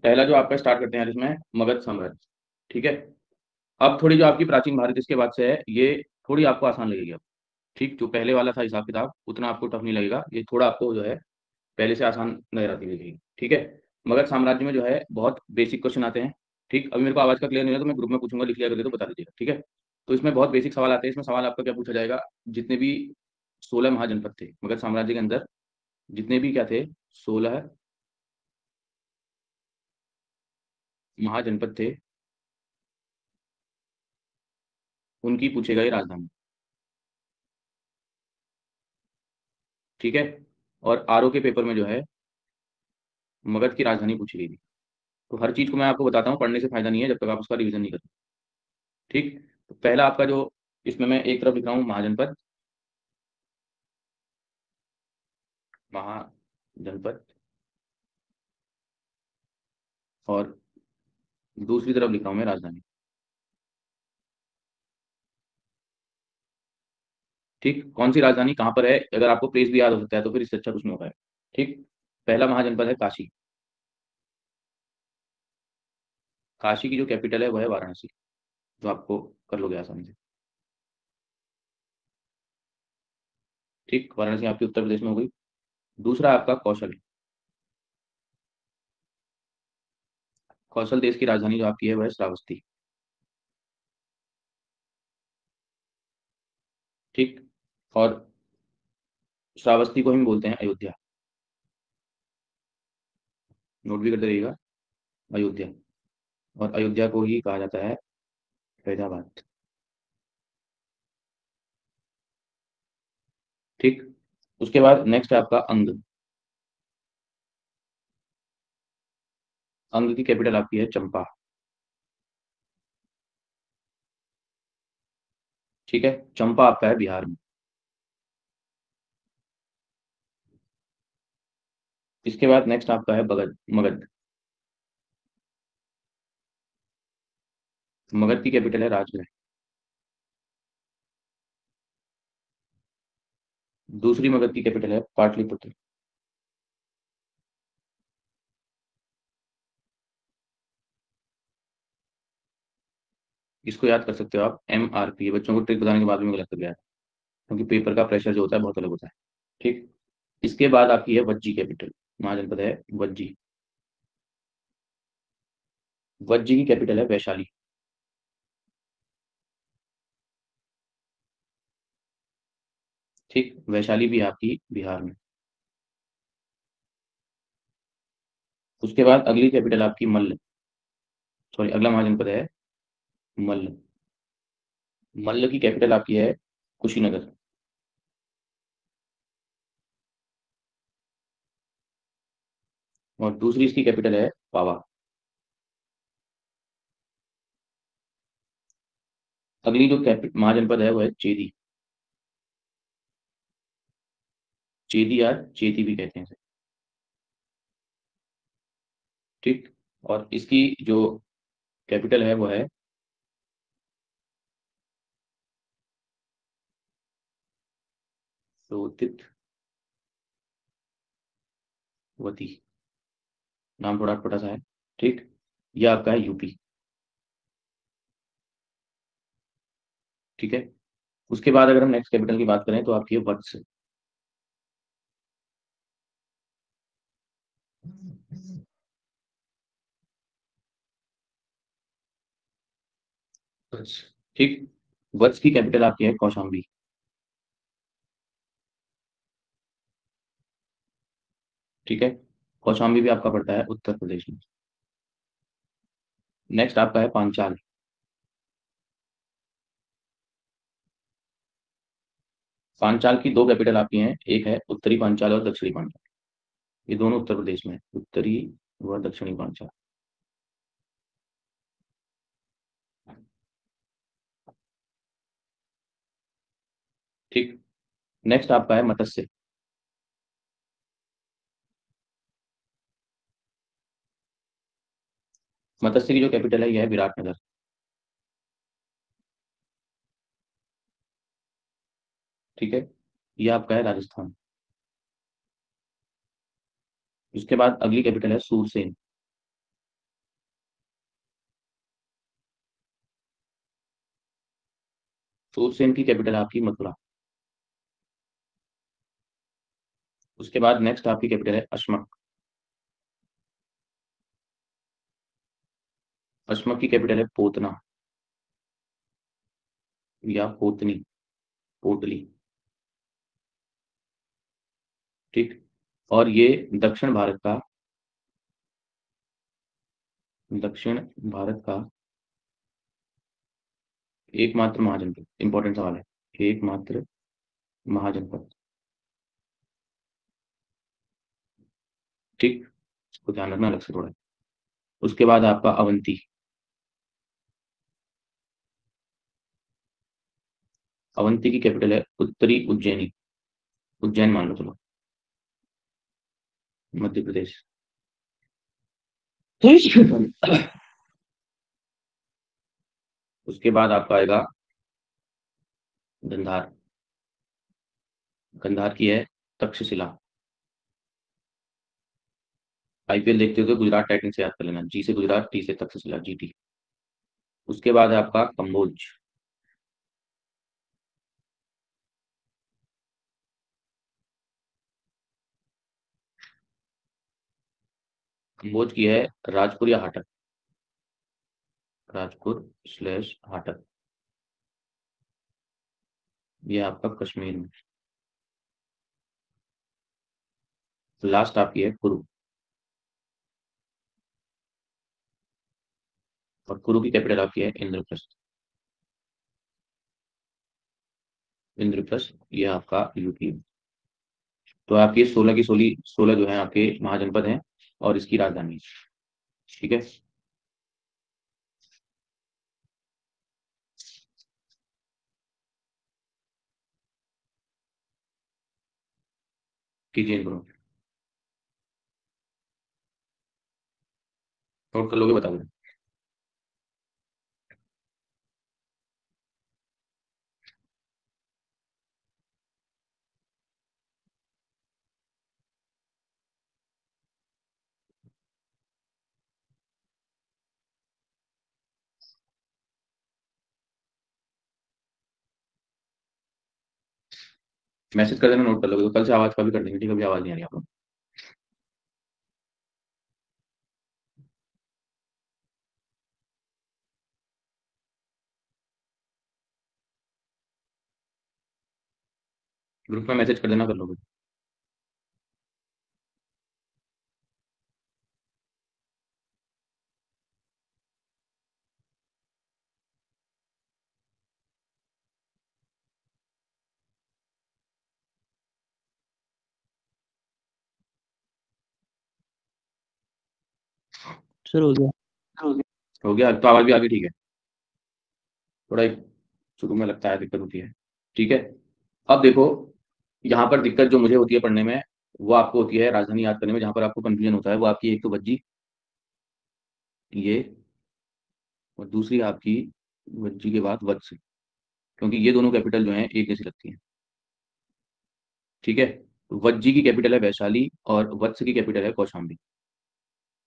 पहला जो आपका स्टार्ट करते हैं यार इसमें, मगध साम्राज्य। ठीक है। अब थोड़ी जो आपकी प्राचीन भारत इसके बाद से है, ये थोड़ी आपको आसान लगेगी अब। ठीक, जो पहले वाला था हिसाब किताब उतना आपको टफ नहीं लगेगा, ये थोड़ा आपको जो है पहले से आसान नजर आती लगेगी। ठीक है। मगध साम्राज्य में जो है बहुत बेसिक क्वेश्चन आते हैं। ठीक, अभी मेरे को आवाज का क्लियर नहीं है तो मैं ग्रुप में पूछूंगा, लिख लिया करके तो बता दीजिएगा। ठीक है। तो इसमें बहुत बेसिक सवाल आते हैं। इसमें सवाल आपका क्या पूछा जाएगा, जितने भी 16 महाजनपद थे मगध साम्राज्य के अंदर, जितने भी क्या थे, 16 महाजनपद थे, उनकी पूछेगा ये राजधानी। ठीक है। और आरओ के पेपर में जो है मगध की राजधानी पूछी गई थी। तो हर चीज को मैं आपको बताता हूँ, पढ़ने से फायदा नहीं है जब तक आप उसका रिवीजन नहीं करते। ठीक। तो पहला आपका जो, इसमें मैं एक तरफ लिख रहा हूँ महाजनपद, महाजनपद, और दूसरी तरफ लिख रहा हूँ मैं राजधानी। ठीक, कौन सी राजधानी कहाँ पर है, अगर आपको प्लेस भी याद हो सकता है तो फिर इससे अच्छा कुछ नहीं होगा। ठीक। पहला महाजनपद है काशी। काशी की जो कैपिटल है वह है वाराणसी, जो आपको कर लोगे आसानी से। ठीक, वाराणसी आपकी उत्तर प्रदेश में हो गई। दूसरा आपका कौशल। कौशल देश की राजधानी जो आपकी है वह है श्रावस्ती। ठीक। और श्रावस्ती को हम बोलते हैं अयोध्या। नोट भी करते रहिएगा, अयोध्या। और अयोध्या को ही कहा जाता है फैजाबाद। ठीक। उसके बाद नेक्स्ट है आपका अंग। अंग की कैपिटल आपकी है चंपा। ठीक है, चंपा आपका है बिहार में। इसके बाद नेक्स्ट आपका है बगध, मगध। मगध की कैपिटल है राजगृह। दूसरी मगध की कैपिटल है पाटलिपुत्र। इसको याद कर सकते हो आप, MRP। ये बच्चों को ट्रिक बताने के बाद भी मुझे लगता गया है, क्योंकि पेपर का प्रेशर जो होता है बहुत अलग होता है। ठीक। इसके बाद आपकी है वज्जी कैपिटल, महाजनपद है वज्जी। वज्जी की कैपिटल है वैशाली। ठीक, वैशाली भी आपकी बिहार में। उसके बाद अगली कैपिटल आपकी मल्ल, सॉरी अगला महाजनपद है मल्ल। मल्ल की कैपिटल आपकी है कुशीनगर। और दूसरी इसकी कैपिटल है पावा। अगली जो महाजनपद है वो है चेदी। चेदी या चेती भी कहते हैं इसे। ठीक। और इसकी जो कैपिटल है वो है सोतित वती। नाम थोड़ा छोटा सा है। ठीक। यह आपका है यूपी। ठीक है। उसके बाद अगर हम नेक्स्ट कैपिटल की बात करें तो आपकी है वत्स। वत्स। ठीक। वत्स की कैपिटल आपकी है कौशाम्बी। ठीक है। कौशाम्बी भी आपका पड़ता है उत्तर प्रदेश में। नेक्स्ट आपका है पांचाल। पांचाल की दो कैपिटल आपकी हैं, एक है उत्तरी पांचाल और दक्षिणी पांचाल। ये दोनों उत्तर प्रदेश में है, उत्तरी व दक्षिणी पांचाल। ठीक। नेक्स्ट आपका है मत्स्य। मत्स्य की जो कैपिटल है यह है विराटनगर। ठीक है। यह आपका है राजस्थान। उसके बाद अगली कैपिटल है सूरसेन। तो उससे इनकी कैपिटल है आपकी मथुरा। उसके बाद नेक्स्ट आपकी कैपिटल है अश्मक। अश्मक की कैपिटल है पोतना या पोतनी, पोटली। ठीक। और ये दक्षिण भारत का, दक्षिण भारत का एकमात्र महाजनपद, इंपॉर्टेंट सवाल है, एकमात्र महाजनपद। ठीक, तो ध्यान रखना अलग से थोड़ा। उसके बाद आपका अवंती। अवंती की कैपिटल है उत्तरी उज्जैनी, उज्जैन मान लो चलो, मध्य प्रदेश। उसके बाद आपका आएगा गंधार। गंधार की है तक्षशिला। आईपीएल देखते हो तो गुजरात टाइटंस से याद कर लेना, जी से गुजरात, टी से तक्षशिला, जीटी। उसके बाद है आपका कंबोज। कंबोज की है राजपुर या हाटक, राजपुर स्लैश हाटक। ये आपका कश्मीर में। लास्ट आपकी है कुरु। और कुरु की कैपिटल आपकी है इंद्रप्रस्थ। इंद्रप्रस्थ ये आपका यूपी में। तो आपके 16 की 16, 16 जो है आपके महाजनपद हैं और इसकी राजधानी है। ठीक है, कीजिए इनको। नोट कर लोगे, बता दो। मैसेज कर देना, नोट कर लोगे तो कल से आवाज का भी कर देंगे। ठीक है, अभी आवाज नहीं आ रही आप लोग। ग्रुप में मैसेज कर देना, कर लोगे। सर हो गया। हो गया, तो आवाज भी आ गई। ठीक है, थोड़ा एक शुरू में लगता है दिक्कत होती है। ठीक है, अब देखो, यहाँ पर दिक्कत जो मुझे होती है पढ़ने में, वो आपको होती है राजधानी याद करने में। जहाँ पर आपको कंफ्यूजन होता है वो आपकी एक तो वज्जी, ये, और दूसरी आपकी वज्जी के बाद वत्स, क्योंकि ये दोनों कैपिटल जो हैं एक जैसी लगती हैं। ठीक है, वज्जी की कैपिटल है वैशाली और वत्स की कैपिटल है कौशाम्बी।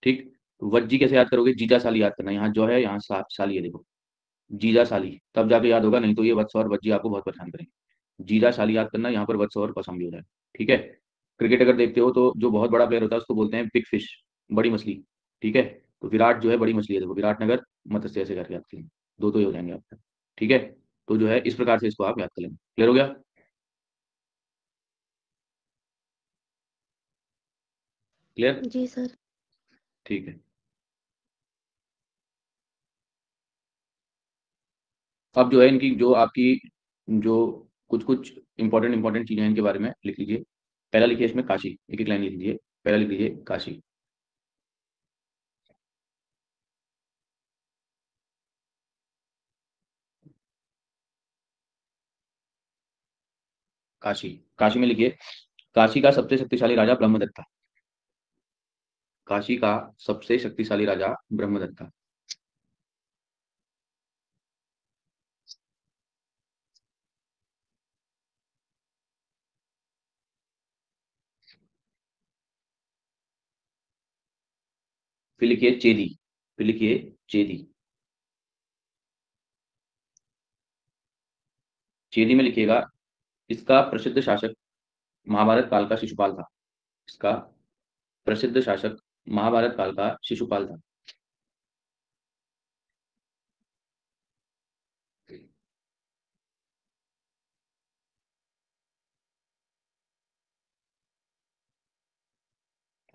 ठीक, वज्जी कैसे याद करोगे, जीजा साली याद करना, यहाँ जो है यहाँ साली है देखो, जीजा साली, तब जाके याद होगा, नहीं तो ये वत्स और वज्जी आपको बहुत परेशान करेंगे। जीजा शाली याद करना, यहाँ पर वत्स और कौशाम्बी हो जाए। ठीक है, क्रिकेट अगर देखते हो तो जो बहुत बड़ा प्लेयर होता है उसको बोलते हैं बिग फिश, बड़ी मछली। ठीक है, तो विराट जो है बड़ी मछली है, देखो विराट नगर, मत्स्य, ऐसे करके याद करेंगे। दो तो ही हो जाएंगे आपके। ठीक है, तो जो है इस प्रकार से इसको आप याद कर लेंगे। क्लियर हो गया? क्लियर? जी सर। ठीक है, अब जो है इनकी जो आपकी जो कुछ कुछ इंपॉर्टेंट इंपॉर्टेंट चीजें हैं इनके बारे में लिख लीजिए। पहला लिखिए इसमें काशी, एक एक लाइन लिख लीजिए। पहला लिख लीजिए काशी। काशी, काशी में लिखिए काशी का सबसे शक्तिशाली राजा ब्रह्मदत्त था। काशी का सबसे शक्तिशाली राजा ब्रह्मदत्त था। फिर लिखिए चेदी, फिर लिखिए चेदी। चेदी में लिखिएगा, इसका प्रसिद्ध शासक महाभारत काल का शिशुपाल था। इसका प्रसिद्ध शासक महाभारत काल का शिशुपाल था।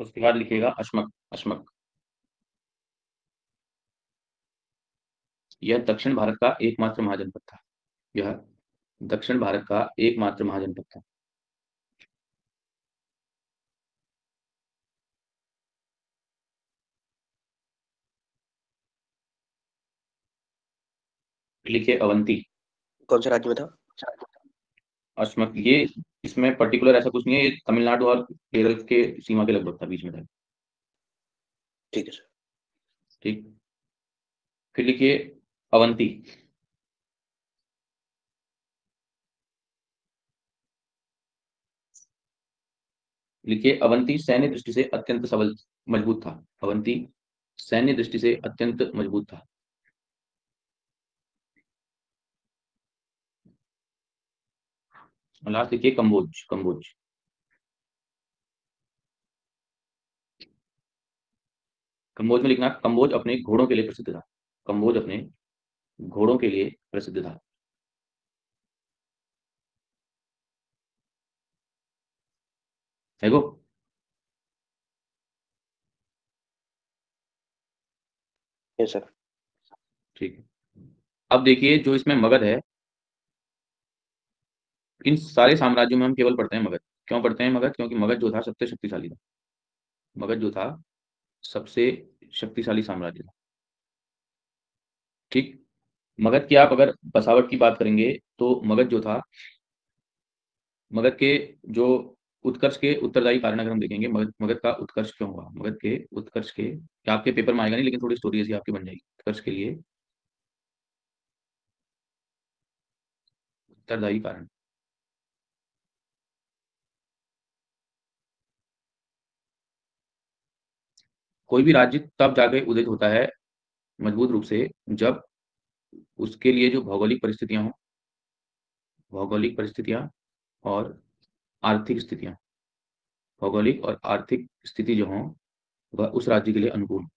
उसके बाद लिखिएगा अश्मक। अश्मक, यह दक्षिण भारत का एकमात्र महाजनपद था। यह दक्षिण भारत का एकमात्र महाजनपद था। लिखिए अवंती। कौन से राज्य में था? अश्मक, ये इसमें पर्टिकुलर ऐसा कुछ नहीं है, ये तमिलनाडु और केरल के सीमा के लगभग था, बीच में था। ठीक है सर। ठीक, फिर लिखिए अवंती। लिखिए अवंती सैन्य दृष्टि से अत्यंत सबल मजबूत था। अवंती सैन्य दृष्टि से अत्यंत मजबूत था। लास्ट लिखिए कंबोज। कंबोज, कंबोज में लिखना कंबोज अपने घोड़ों के लिए प्रसिद्ध था। कंबोज अपने घोड़ों के लिए प्रसिद्ध था। है वो? Yes sir. ठीक है। अब देखिए जो इसमें मगध है, इन सारे साम्राज्यों में हम केवल पढ़ते हैं मगध। क्यों पढ़ते हैं मगध? क्योंकि मगध जो था सबसे शक्तिशाली था। मगध जो था सबसे शक्तिशाली साम्राज्य था। ठीक। मगध की आप अगर बसावट की बात करेंगे तो मगध जो था, मगध के जो उत्कर्ष के उत्तरदायी कारण अगर हम देखेंगे, मगध मगध का उत्कर्ष क्यों हुआ, मगध के उत्कर्ष के, क्या आपके पेपर में आएगा नहीं, लेकिन थोड़ी स्टोरी ऐसी आपकी बन जाएगी उत्कर्ष के लिए उत्तरदायी कारण। कोई भी राज्य तब जाके उदित होता है मजबूत रूप से, जब उसके लिए जो भौगोलिक परिस्थितियां हो, भौगोलिक परिस्थितियां और आर्थिक स्थितियां, भौगोलिक और आर्थिक स्थिति जो हो वह उस राज्य के लिए अनुकूल हो।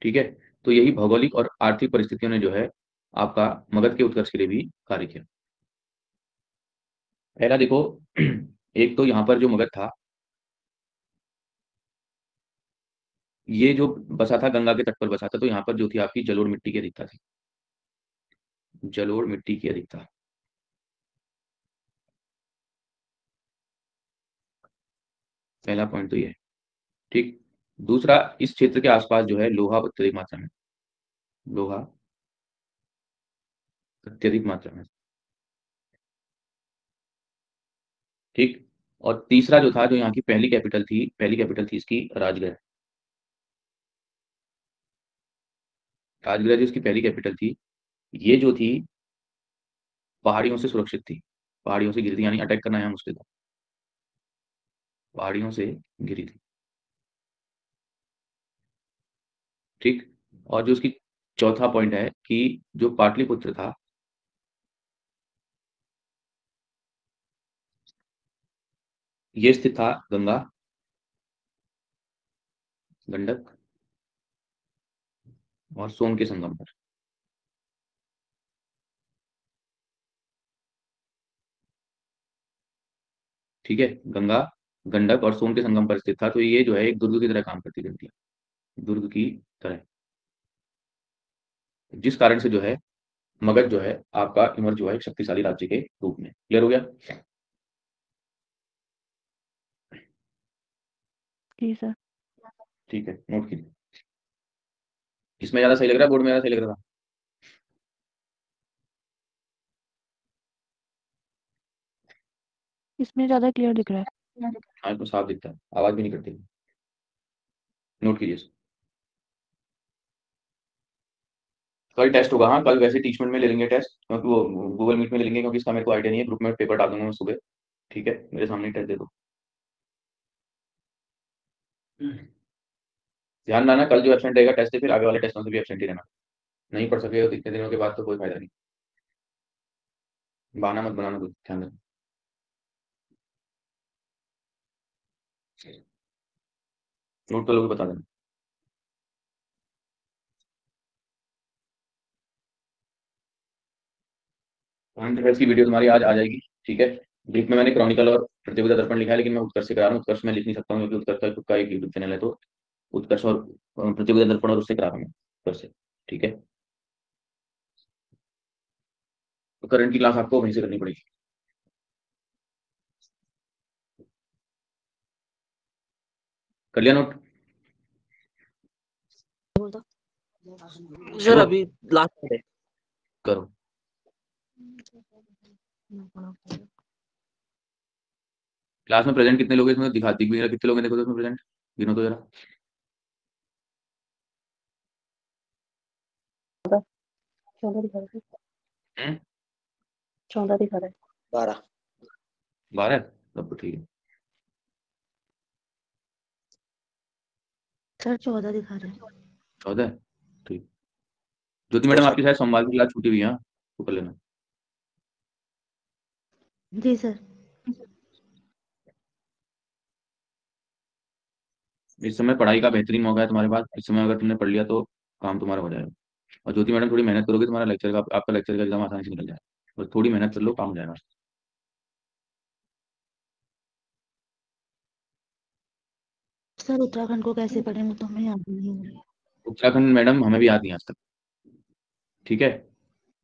ठीक है। तो यही भौगोलिक और आर्थिक परिस्थितियों ने जो है आपका मगध के उत्कर्ष के लिए भी कार्य किया। पहला देखो, एक तो यहाँ पर जो मगध था, ये जो बसा था गंगा के तट पर बसा था, तो यहाँ पर जो थी आपकी जलोढ़ मिट्टी की अधिकता थी। जलोढ़ मिट्टी की अधिकता, पहला पॉइंट तो ये है। ठीक। दूसरा, इस क्षेत्र के आसपास जो है लोहा अत्यधिक मात्रा में, लोहा अत्यधिक मात्रा में। ठीक। और तीसरा जो था, जो यहाँ की पहली कैपिटल थी, पहली कैपिटल थी इसकी राजगृह। राजगृह जो इसकी पहली कैपिटल थी, ये जो थी पहाड़ियों से सुरक्षित थी। पहाड़ियों से घिरी थी, यानी अटैक करना है मुश्किल था। पहाड़ियों से घिरी थी। ठीक। और जो उसकी चौथा पॉइंट है कि जो पाटलिपुत्र था, ये स्थित था गंगा, गंडक और सोन के संगम पर। ठीक है। गंगा, गंडक और सोन के संगम पर स्थित था, तो ये जो है एक दुर्ग की तरह काम करती रहती है, दुर्ग की तरह। जिस कारण से जो है मगध जो है आपका इमर्ज हुआ है एक शक्तिशाली राज्य के रूप में। क्लियर हो गया? जी सर। ठीक है, नोट कीजिए। इसमें ज्यादा सही लग रहा है, बोर्ड में ज्यादा सही लग रहा था? इसमें ज्यादा क्लियर दिख रहा है। हाँ, इसमें साफ दिखता है, आवाज भी नहीं करती। नोट कीजिए। कल टेस्ट होगा। हाँ, कल वैसे टीचमेंट में ले लेंगे टेस्ट, क्योंकि वो गूगल मीट में ले लेंगे, क्योंकि इसका मेरे को आइडिया नहीं है। ग्रुप में पेपर डाल दूंगा मैं सुबह। ठीक है, मेरे सामने टेस्ट दे दो। ध्यान रखना, कल जो एब्सेंट रहेगा टेस्ट से, फिर आगे वाले टेस्टों से भी एब्सेंट ही रहना। नहीं पढ़ सके हो तो इतने दिनों के बाद तो कोई फायदा नहीं। बहाना मत बनाना, कुछ ध्यान रखना। नोट कर लोगे बता देना। करंट अफेयर्स की वीडियो तुम्हारी आज आ जाएगी, ठीक है। ब्रीफ में मैंने क्रॉनिकल और प्रतियोगिता दर्पण लिखा है, लेकिन मैं उत्कर्ष से करा रहा हूँ। उत्कर्ष में लिख नहीं सकता हूँ क्योंकि उत्कर्ष का खुद का एक यूट्यूब चैनल है, तो उत्कर्ष और प्रतियोगिता दर्पण और उससे करा रहा हूँ मैं, उत्कर्ष से, ठीक है। तो करंट की क्लास आपको वहीं से करनी पड़ेगी। कर लिया नोट? सर करो अभी लास्ट है। करो। क्लास में प्रेजेंट कितने लोग हैं इसमें दिख भी नहीं रहा, कितने लोग हैं देखो तो इसमें प्रेजेंट, गिनो तो जरा। 14 दिखा रहा है। हम्म? 14 दिखा रहा है। 12। 12 तब तो ठीक है। सर 14 दिखा रहे हैं। 14 ठीक। ज्योति तो मैडम सर आपकी शायद सोमवार की क्लास छूटी हुई है, हाँ? तो कर लेना। जी सर। इस समय पढ़ाई का बेहतरीन मौका है तुम्हारे पास, इस समय अगर तुमने पढ़ लिया तो काम तुम्हारा हो जाएगा। और ज्योति मैडम थोड़ी मेहनत करोगे, तुम्हारा लेक्चर का आपका लेक्चर का एग्जाम आसानी से निकल जाएगा। बस थोड़ी मेहनत कर लो, काम हो जाएगा। सर उत्तराखंड को कैसे पढ़ेंगे तो हमें याद नहीं है। उत्तराखंड मैडम हमें भी याद नहीं आज तक, ठीक है।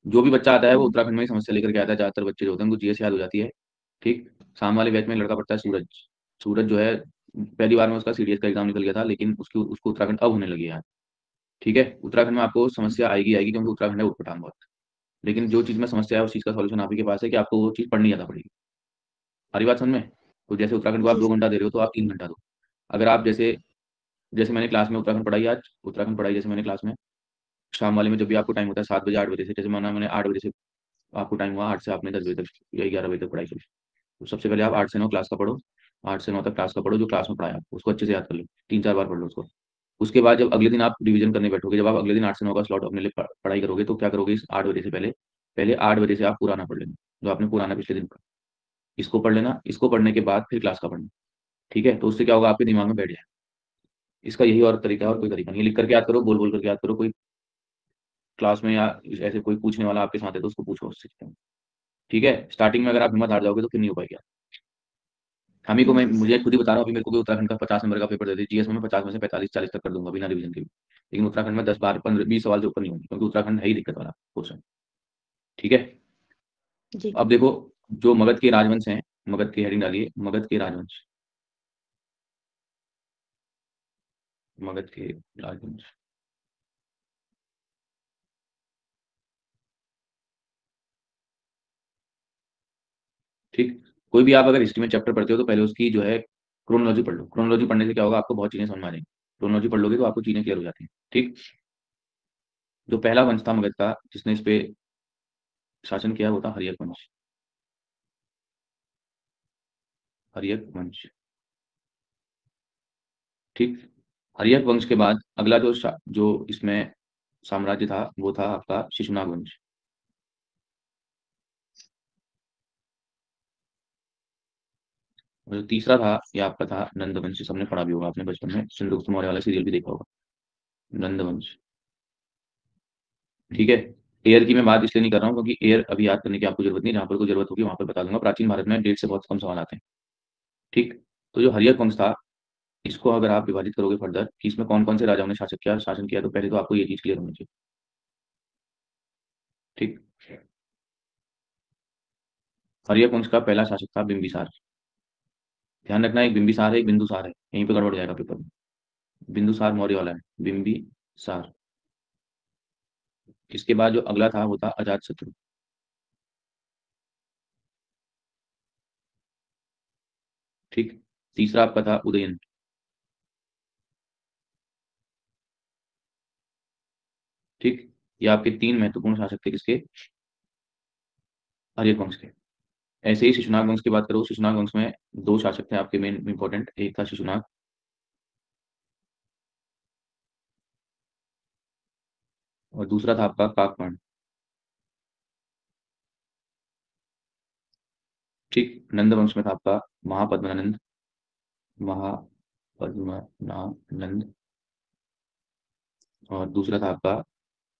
जो भी बच्चा आता है वो उत्तराखंड में ही समस्या लेकर के आता है, ज्यादातर बच्चे जो होते हैं उनको जीएस याद हो जाती है, ठीक। सामने वाले बैच में एक लड़का पढ़ता है सूरज। सूरज जो है पहली बार में उसका सीडीएस का एग्जाम निकल गया था, लेकिन उसकी उसको उत्तराखंड अब होने लगी है, ठीक है। उत्तराखंड में आपको समस्या आएगी आएगी क्योंकि उत्तराखंड है उटपटांग बहुत। लेकिन जो चीज में समस्या है उस चीज का सॉल्यूशन आप ही के पास है कि आपको वो चीज पढ़नी ज्यादा पड़ेगी। हमारी बात समझ में? तो जैसे उत्तराखंड को आप जी 2 घंटा सर। दे रहे हो तो आप 3 घंटा दो। अगर आप जैसे जैसे मैंने क्लास में उत्तराखंड पढ़ाई आज, उत्तराखंड पढ़ाई जैसे मैंने क्लास में, शाम वाले में जब भी आपको टाइम होता है 7 बजे 8 बजे से, जैसे माना मैंने 8 बजे से आपको टाइम हुआ, 8 से आपने 10 बजे तक या 11 बजे तक पढ़ाई करी। तो सबसे पहले आप 8 से 9 क्लास का पढ़ो। 8 से 9 तक क्लास का पढ़ो, जो क्लास में पढ़ाया आपको उसको अच्छे से याद कर लो, 3 4 बार पढ़ लो उसको। उसके बाद जब अगले दिन आप रिवीजन करने बैठोगे, जब आप अगले दिन 8 से 9 का स्लॉट अपने लिए पढ़ाई करोगे, तो क्या करोगे, इस 8 बजे से पहले पहले 8 बजे से आप पुराना पढ़ लेना, जो आपने पुराना पिछले दिन पढ़ा, इसको पढ़ लेना। इसको पढ़ने के बाद फिर क्लास का पढ़ना, ठीक है। तो उससे क्या होगा, आपके दिमाग में बैठ जाए। इसका यही और तरीका है, और कोई तरीका नहीं है। लिख करके याद करो, बोल बोल करके याद करो। कोई क्लास में या ऐसे कोई पूछने वाला आपके साथ है तो उसको पूछो उससे, ठीक है। स्टार्टिंग में अगर आप हिम्मत हार जाओगे तो फिर नहीं हो पाएगा। हम ही को मैं जी मुझे सर। खुद ही बता रहा हूँ, अभी मेरे को भी उत्तराखंड का 50 नंबर का पेपर दे दे, जीएस में मैं 50 में से 45 40 तक कर दूंगा बिना रिवीजन के भी। लेकिन उत्तराखंड में 10 12 15 20 सवाल से ऊपर नहीं होंगे, क्योंकि उत्तराखंड है ही दिक्कत वाला क्वेश्चन, ठीक है। जी। अब देखो, जो मगध के राजवंश हैं, मगध की हेडिंग डालिए, मगध के राजवंश, मगध के राजवंश, ठीक। कोई भी आप अगर हिस्ट्री में चैप्टर पढ़ते हो तो पहले उसकी जो है क्रोनोलॉजी पढ़ लो। क्रोनोलॉजी पढ़ने से क्या होगा, आपको बहुत चीजें समझ में आ जाएंगी। क्रोनोलॉजी पढ़ लोगे तो आपको चीजें क्लियर हो जाती हैं, ठीक। जो पहला वंश था मगध का जिसने इस पे शासन किया वो था हर्यक वंश, हर्यक वंश, ठीक। हर्यक वंश के बाद अगला जो इसमें साम्राज्य था वो था आपका शिशुनाग वंश। और जो तीसरा था ये आपका था नंद वंश, सबने पढ़ा भी होगा आपने बचपन में, चंद्रगुप्त मौर्य वाला सीरियल भी देखा होगा, नंद वंश, ठीक है। एयर की मैं बात इसलिए नहीं कर रहा हूँ क्योंकि एयर अभी याद करने की आपको जरूरत नहीं, जहाँ पर कोई जरूरत होगी वहां पर बता दूंगा। प्राचीन भारत में 1.5 से बहुत कम सवाल आते हैं, ठीक। तो जो हर्यक वंश था, इसको अगर आप विभाजित करोगे फर्दर कि इसमें कौन कौन से राजाओं ने शासन किया, तो पहले तो आपको ये चीज क्लियर होनी चाहिए, ठीक। हर्यक वंश का पहला शासक था बिंबिसार। ध्यान रखना, एक बिंबिसार है एक बिंदुसार है, यहीं पे गड़बड़ हो जाएगा पेपर में। बिंदुसार मौर्य वाला है, बिंबिसार। इसके बाद जो अगला था वो था अजात शत्रु, ठीक। तीसरा आपका था उदयन, ठीक। ये आपके 3 महत्वपूर्ण शासक थे किसके, हर्यक वंश के। ऐसे ही शिशुनाग वंश की बात करो, शिशुनाग वंश में 2 शासक थे आपके मेन इंपॉर्टेंट, एक था शिशुनाग, और दूसरा था आपका काकपर्ण। ठीक, नंद वंश में था आपका महापद्मनंद, महापद्मनानंद, और दूसरा था आपका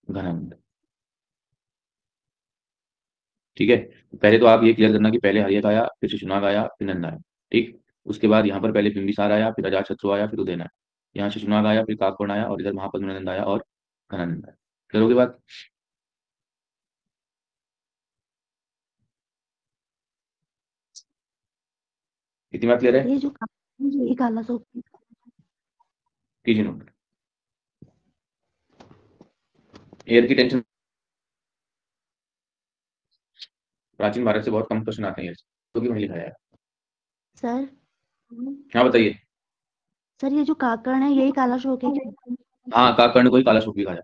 घनानंद। ठीक है, पहले तो आप ये क्लियर करना कि पहले हर्यक आया, फिर शिशुनाग आया, फिर नंद आया। ठीक, उसके बाद यहाँ पर पहले बिंबिसार आया, फिर अजातशत्रु आया, फिर उदयन आया। यहाँ शिशुनाग आया, फिर काकपर्ण आया, और इधर महापद्मनंद आया और घनानंद आया। क्लियर होगी बात? इतनी बात क्लियर है? ये जो ये काला सूप कीजिए नोट। एयर की टेंशन, प्राचीन भारत से बहुत कम क्वेश्चन आते हैं तो वही लिखा है। सर। हाँ बताइए। सर ये जो काकर्ण है यही काला शोक है क्या? हाँ, काकर्ण को ही काला सूप लिखा जाए,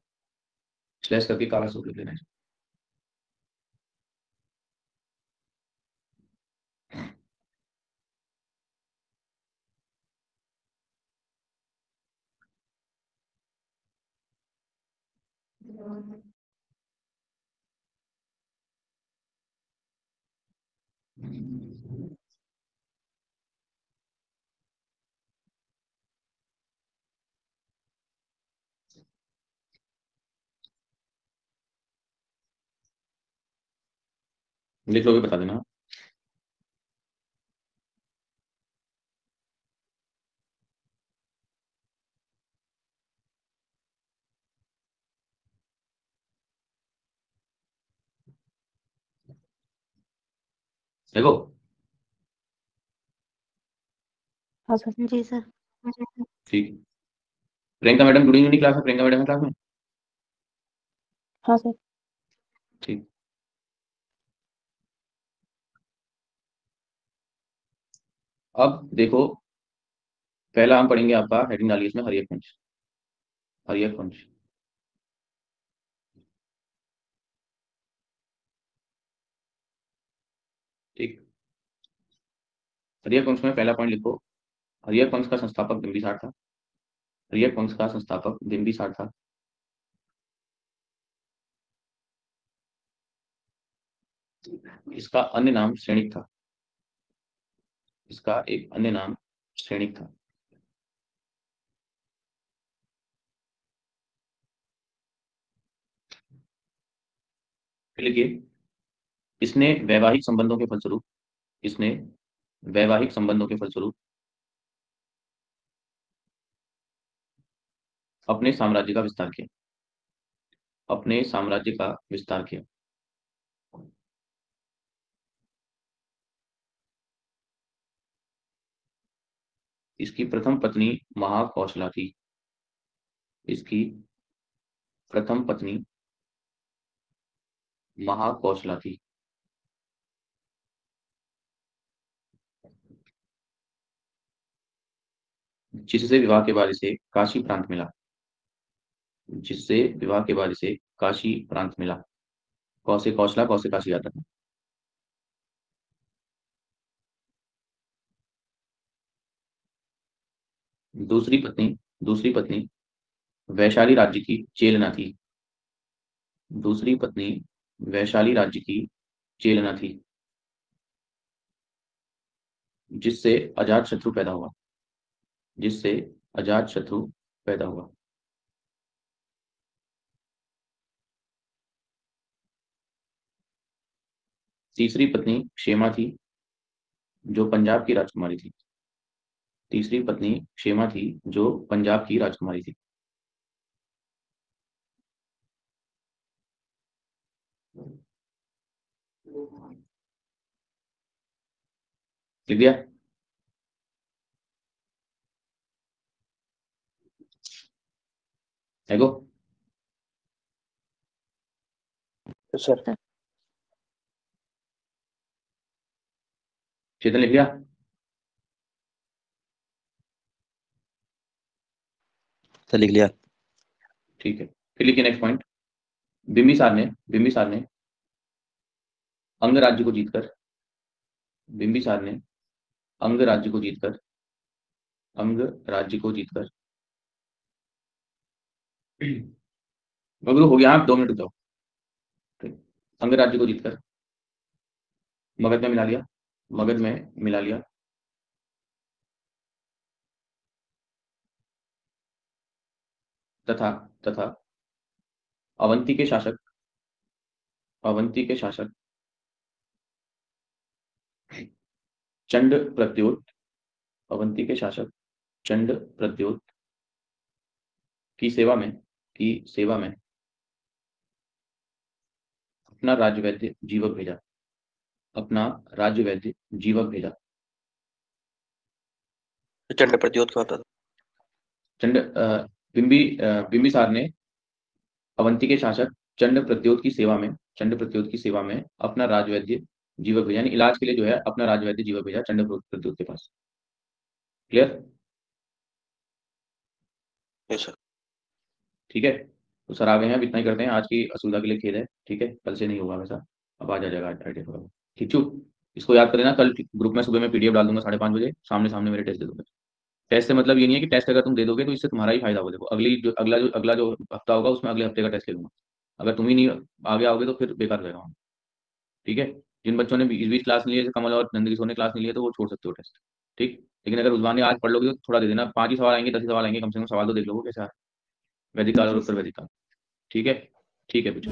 स्लैश करके काला सूप लिख लेना है। लिख लोगे बता देना। देखो। हाँ सर। जी सर। ठीक, प्रियंका मैडम जुड़ी नहीं क्लास में? प्रियंका मैडम है क्लास में? हाँ सर। ठीक, अब देखो, पहला हम पढ़ेंगे आपका, हेडिंग डालिए इसमें, हरियक वंश। हरियक वंश, ठीक। हरियक वंश में पहला पॉइंट लिखो, हरियक वंश का संस्थापक बिंबिसार था। हरियक वंश का संस्थापक बिंबिसार था। इसका अन्य नाम श्रेणिक था। इसका एक अन्य नाम श्रेणिक था। फिर लिखिए, इसने वैवाहिक संबंधों के फलस्वरूप, इसने वैवाहिक संबंधों के फलस्वरूप अपने साम्राज्य का विस्तार किया। अपने साम्राज्य का विस्तार किया। इसकी प्रथम पत्नी महाकौशला थी। इसकी प्रथम पत्नी महाकौशला थी, जिससे विवाह के बाद इसे काशी प्रांत मिला। जिससे विवाह के बाद इसे काशी प्रांत मिला। कौसे कौशला, कौसे काशी याद रखना। दूसरी पत्नी वैशाली राज्य की चेलना थी। दूसरी पत्नी वैशाली राज्य की चेलना थी, जिससे अजात शत्रु पैदा हुआ। जिससे अजात शत्रु पैदा हुआ। तीसरी पत्नी क्षेमा थी, जो पंजाब की राजकुमारी थी। तीसरी पत्नी क्षेमा थी, जो पंजाब की राजकुमारी थी। लिख दिया? देखो, सर। चेतन लिख लिया? सर लिख लिया। ठीक है, फिर लिखिए नेक्स्ट पॉइंट। बिंबिसार ने अंग राज्य को जीतकर, बिंबिसार ने अंग राज्य को जीतकर, अंग राज्य को जीतकर बबलू हो गया, आप 2 मिनट रुक जाओ। ठीक, अंग राज्य को जीतकर मगध में मिला लिया, मगध में मिला लिया। तथा तथा अवंती के शासक, अवंती के शासक चंड प्रद्योत, अवंती के शासक चंड प्रद्योत की सेवा में, की सेवा में अपना राज्यवैद्य जीवक भेजा, अपना राज्यवैद्य जीवक भेजा। चंड प्रद्योत का होता था। चंड बिंबिसार ने अवंती के शासक चंड प्रद्योत की सेवा में, चंड प्रद्योत की सेवा में अपना राजवैद्य जीवक भेजा, यानी इलाज के लिए जो है अपना राजवैद्य जीवक भेजा चंड प्रद्योत के पास। क्लियर? Yes sir. ठीक है, तो सर आ गए हैं, अब इतना ही करते हैं, आज की असुविधा के लिए खेद है। ठीक है, कल से नहीं होगा वैसा, अब आ जाएगा आइडिया थोड़ा। ठीक चू, इसको याद कर लेना, कल ग्रुप में सुबह में पीडीएफ डाल दूंगा 5:30 बजे, सामने सामने मेरे टेस्ट दे दूंगा। टेस्ट से मतलब ये नहीं है कि टेस्ट अगर तुम दे दोगे तो इससे तुम्हारा ही फायदा होगा। देखो अगला जो हफ्ता होगा उसमें अगले हफ्ते का टेस्ट ले लूंगा। अगर तुम ही नहीं आगे आओगे तो फिर बेकार रहेगा वहाँ। ठीक है, जिन बच्चों ने 20 क्लास नहीं ली, जैसे कमल और नंदकिशोर ने क्लास नहीं लिया, तो वो छोड़ सकते हो टेस्ट। ठीक, लेकिन अगर उस ने आज पढ़ लोगे तो थोड़ा दे देना, 5 ही सवाल आएंगे, 10 ही सवाल आएंगे, कम से कम सवाल तो देख लोगे कैसे आ रहे हैं। वैदिक काल और जी उत्तर सर। वैदिक काल। ठीक है, ठीक है पूछो।